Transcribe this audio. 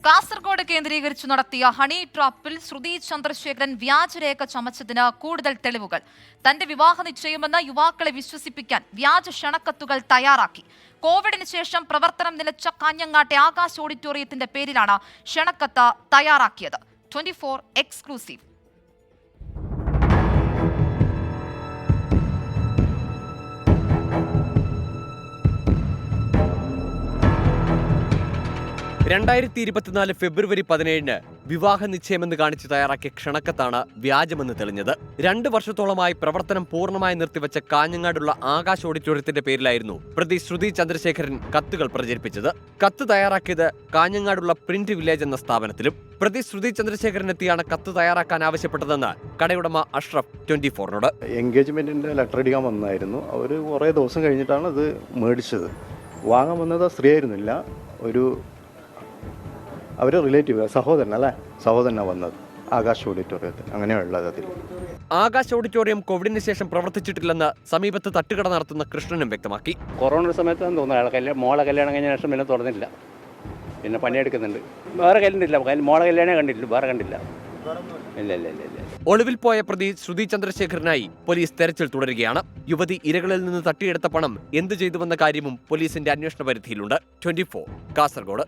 കാസർഗോഡ് കേന്ദ്രീകരിച്ചു നടത്തിയ ഹണി ട്രാപ്പിൽ ശ്രുതി ചന്ദ്രശേഖരൻ വ്യാജരേഖ ചമച്ചതിന് കൂടുതൽ തെളിവുകൾ. തന്റെ വിവാഹ നിശ്ചയമെന്ന് യുവാക്കളെ വിശ്വസിപ്പിക്കാൻ വ്യാജ ക്ഷണക്കത്തുകൾ തയ്യാറാക്കി. കോവിഡിന് ശേഷം പ്രവർത്തനം നിലച്ച കാഞ്ഞങ്ങാട്ടെ ആകാശ് ഓഡിറ്റോറിയത്തിന്റെ പേരിലാണ് ക്ഷണക്കത്ത് തയ്യാറാക്കിയത്. 24 എക്സ്ക്ലൂസീവ്. ഫെബ്രുവരി 17 വിവാഹ നിശ്ചയമെന്ന് കാണിച്ച് തയ്യാറാക്കിയ ക്ഷണക്കത്താണ് വ്യാജമെന്ന് തെളിഞ്ഞത്. 2 വർഷത്തോളമായി പ്രവർത്തനം പൂർണ്ണമായി നിർത്തിവെച്ച കാഞ്ഞങ്ങാടുള്ള ആകാശ് ഓഡിറ്റോറിയത്തിന്റെ പേരിലായിരുന്നു പ്രതി ശ്രുതി ചന്ദ്രശേഖരൻ കത്തുകൾ പ്രചരിപ്പിച്ചത്. കത്ത് തയ്യാറാക്കിയത് കാഞ്ഞങ്ങാടുള്ള പ്രിന്റ് വില്ലേജ് എന്ന സ്ഥാപനത്തിലും. പ്രതി ശ്രുതി ചന്ദ്രശേഖരൻ എത്തിയാണ് കത്ത് തയ്യാറാക്കാൻ ആവശ്യപ്പെട്ടതെന്ന് കടയുടമ അഷ്റഫ് 24നോട്. എൻഗേജ്മെന്റിന്റെ ലെറ്റർ അടിക്കാൻ വന്നായിരുന്നു. അവർ കുറേ ദിവസം കഴിഞ്ഞിട്ടാണ് അത് മേടിച്ചത്. വാങ്ങാൻ വന്നത് സ്ത്രീയായിരുന്നില്ല, അവരെ റിലേറ്റീവ് സഹോദരനാണ് വന്നത്. ആകാശ് ഓഡിറ്റോറിയത്തിൽ അങ്ങനെയുള്ളത്. അതിൽ ആകാശ് ഓഡിറ്റോറിയം കോവിഡിന് ശേഷം പ്രവർത്തിച്ചിട്ടില്ലെന്ന് സമീപത്ത് തട്ടുകട നടത്തുന്ന കൃഷ്ണനും വ്യക്തമാക്കി. കൊറോണ സമയത്താണ് തോന്നുന്നത് മോളെ കല്യാണം കഴിഞ്ഞ ശേഷം പിന്നെ തുറന്നില്ല, പിന്നെ പണിയെടുക്കുന്നുണ്ട്. വേറെ കല്യാണില്ല, മോളെ കല്യാണേ കണ്ടില്ല, വേറെ കണ്ടില്ല. ഇല്ല. ഒളിവിൽ പോയ പ്രതി ശ്രുതി ചന്ദ്രശേഖരനായി പോലീസ് തെരച്ചിൽ തുടരുകയാണ്. യുവതി ഇരകളിൽ നിന്ന് തട്ടിയെടുത്ത പണം എന്തു ചെയ്തുവെന്ന കാര്യവും പോലീസിന്റെ അന്വേഷണ പരിധിയിലുണ്ട്. 24 കാസർഗോഡ്.